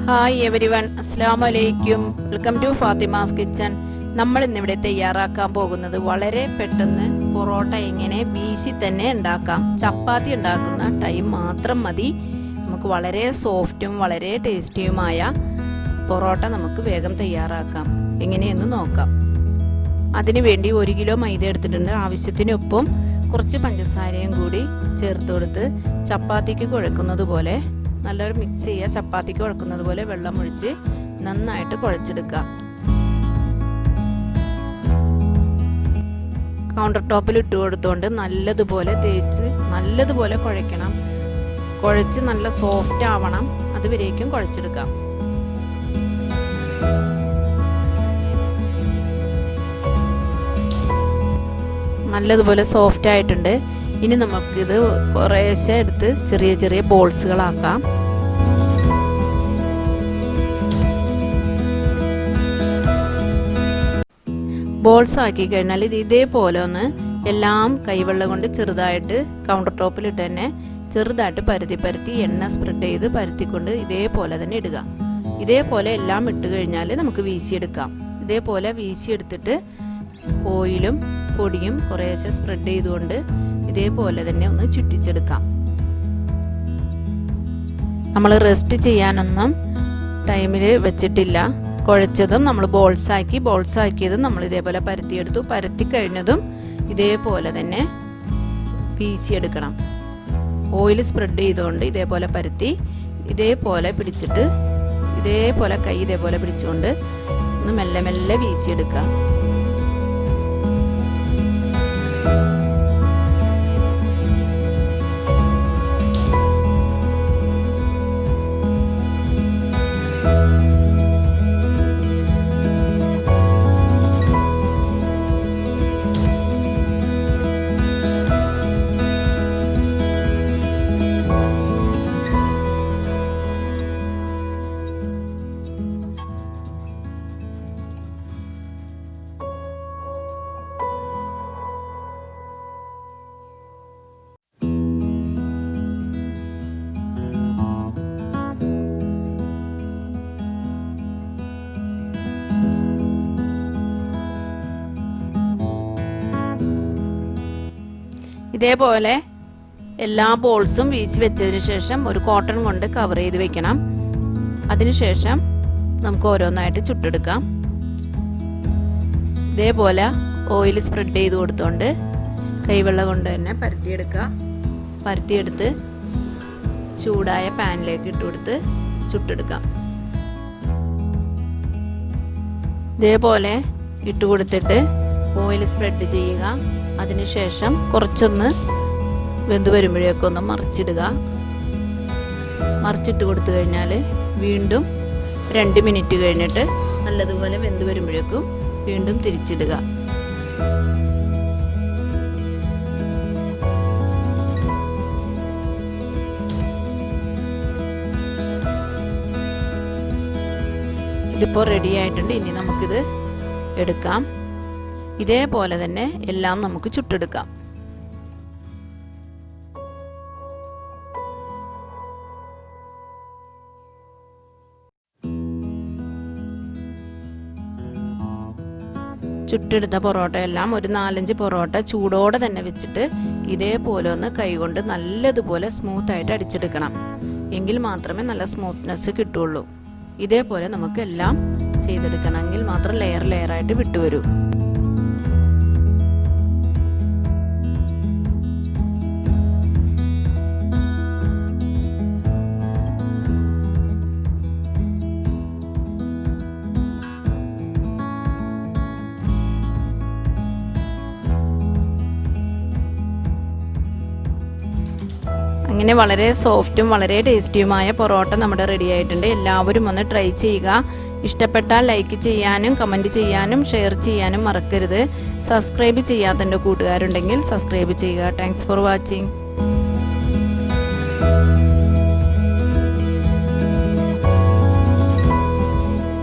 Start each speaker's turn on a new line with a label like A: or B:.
A: Hi everyone, അസ്സലാമു അലൈക്കും. Welcome to Fathima's kitchen. നമ്മൾ ഇന്നിവിടെ തയ്യാറാക്കാൻ പോകുന്നത് വളരെ പെട്ടെന്ന് പൊറോട്ട എങ്ങനെ വീശി തന്നെ ഉണ്ടാക്കാം. ചപ്പാത്തി ഉണ്ടാക്കുന്ന ടൈം മാത്രം മതി. നമുക്ക് വളരെ സോഫ്റ്റും വളരെ ടേസ്റ്റിയുമായ പൊറോട്ട നമുക്ക് വേഗം തയ്യാറാക്കാം. എങ്ങനെയെന്ന് നോക്കാം. അതിനുവേണ്ടി 1 കിലോ മൈദ എടുത്തിട്ടുണ്ട്. ആവശ്യത്തിനൊപ്പം കുറച്ച് പഞ്ചസാരയും കൂടി ചേർത്ത് കൊടുത്ത് ചപ്പാത്തിക്ക് കുഴക്കുന്നത് പോലെ നല്ലൊരു മിക്സ് ചെയ്യുക. ചപ്പാത്തിക്ക് കുഴക്കുന്നത് പോലെ വെള്ളം ഒഴിച്ച് നന്നായിട്ട് കുഴച്ചെടുക്കുക. കൗണ്ടർ ടോപ്പിൽ ഇട്ട് കൊടുത്തുകൊണ്ട് നല്ലതുപോലെ തേച്ച് നല്ലതുപോലെ കുഴയ്ക്കണം. കുഴച്ച് നല്ല സോഫ്റ്റ് ആവണം. അതുവരേക്കും കുഴച്ചെടുക്കാം. നല്ലതുപോലെ സോഫ്റ്റ് ആയിട്ടുണ്ട്. ഇനി നമുക്കിത് കുറേശ്ശെ എടുത്ത് ചെറിയ ചെറിയ ബോൾസുകളാക്കാം. ബോൾസ് ആക്കി കഴിഞ്ഞാൽ ഇത് ഇതേപോലെ ഒന്ന് എല്ലാം കൈവെള്ളം കൊണ്ട് ചെറുതായിട്ട് കൗണ്ടർ ടോപ്പിലിട്ട് തന്നെ ചെറുതായിട്ട് പരത്തി എണ്ണ സ്പ്രെഡ് ചെയ്ത് പരത്തിക്കൊണ്ട് ഇതേപോലെ തന്നെ ഇടുക. ഇതേപോലെ എല്ലാം ഇട്ട് കഴിഞ്ഞാൽ നമുക്ക് വീശിയെടുക്കാം. ഇതേപോലെ വീശിയെടുത്തിട്ട് ഓയിലും പൊടിയും കുറേശ്ശെ സ്പ്രെഡ് ചെയ്തുകൊണ്ട് ഇതേപോലെ തന്നെ ഒന്ന് ചുറ്റിച്ചെടുക്കാം. നമ്മൾ റെസ്റ്റ് ചെയ്യാനൊന്നും ടൈമിൽ വെച്ചിട്ടില്ല. കുഴച്ചതും നമ്മൾ ബോൾസാക്കിയതും നമ്മൾ ഇതേപോലെ പരത്തിയെടുത്തു. പരത്തി കഴിഞ്ഞതും ഇതേപോലെ തന്നെ വീശിയെടുക്കണം. ഓയിൽ സ്പ്രെഡ് ചെയ്തുകൊണ്ട് ഇതേപോലെ പരത്തി ഇതേപോലെ പിടിച്ചിട്ട് ഇതേപോലെ കൈ ഇതേപോലെ പിടിച്ചുകൊണ്ട് ഒന്ന് മെല്ലെ മെല്ലെ വീശിയെടുക്കുക. ഇതേപോലെ എല്ലാ ബോൾസും വീശി വെച്ചതിന് ശേഷം ഒരു കോട്ടൺ കൊണ്ട് കവർ ചെയ്ത് വെക്കണം. അതിനുശേഷം നമുക്ക് ഓരോന്നായിട്ട് ചുട്ടെടുക്കാം. ഇതേപോലെ ഓയിൽ സ്പ്രെഡ് ചെയ്ത് കൊടുത്തുകൊണ്ട് കൈവെള്ളം കൊണ്ട് തന്നെ പരത്തിയെടുത്ത് ചൂടായ പാനിലേക്ക് ഇട്ട് കൊടുത്ത് ചുട്ടെടുക്കാം. ഇതേപോലെ ഇട്ട് കൊടുത്തിട്ട് ഓയിൽ സ്പ്രെഡ് ചെയ്യുക. അതിനുശേഷം കുറച്ചൊന്ന് വെന്ത് വരുമ്പോഴേക്കും ഒന്ന് മറിച്ചിടുക. മറിച്ചിട്ട് കൊടുത്തു കഴിഞ്ഞാൽ വീണ്ടും 2 മിനിറ്റ് കഴിഞ്ഞിട്ട് നല്ലതുപോലെ വെന്ത് വരുമ്പോഴേക്കും വീണ്ടും തിരിച്ചിടുക. ഇതിപ്പോൾ റെഡി ആയിട്ടുണ്ട്. ഇനി നമുക്കിത് എടുക്കാം. ഇതേപോലെ തന്നെ എല്ലാം നമുക്ക് ചുട്ടെടുക്കാം. ചുട്ടെടുത്ത പൊറോട്ട എല്ലാം ഒരു 4-5 പൊറോട്ട ചൂടോടെ തന്നെ വെച്ചിട്ട് ഇതേപോലെ ഒന്ന് കൈകൊണ്ട് നല്ലതുപോലെ സ്മൂത്തായിട്ട് അടിച്ചെടുക്കണം. എങ്കിൽ മാത്രമേ നല്ല സ്മൂത്ത്നെസ് കിട്ടുള്ളൂ. ഇതേപോലെ നമുക്ക് എല്ലാം ചെയ്തെടുക്കണമെങ്കിൽ മാത്രം ലെയറായിട്ട് വിട്ടുവരൂ. അങ്ങനെ വളരെ സോഫ്റ്റും വളരെ ടേസ്റ്റിയുമായ പൊറോട്ട നമ്മുടെ റെഡി ആയിട്ടുണ്ട്. എല്ലാവരും ഒന്ന് ട്രൈ ചെയ്യുക. ഇഷ്ടപ്പെട്ടാൽ ലൈക്ക് ചെയ്യാനും കമൻറ്റ് ചെയ്യാനും ഷെയർ ചെയ്യാനും മറക്കരുത്. സബ്സ്ക്രൈബ് ചെയ്യാത്ത എൻ്റെ കൂട്ടുകാരുണ്ടെങ്കിൽ സബ്സ്ക്രൈബ് ചെയ്യുക. Thanks for watching.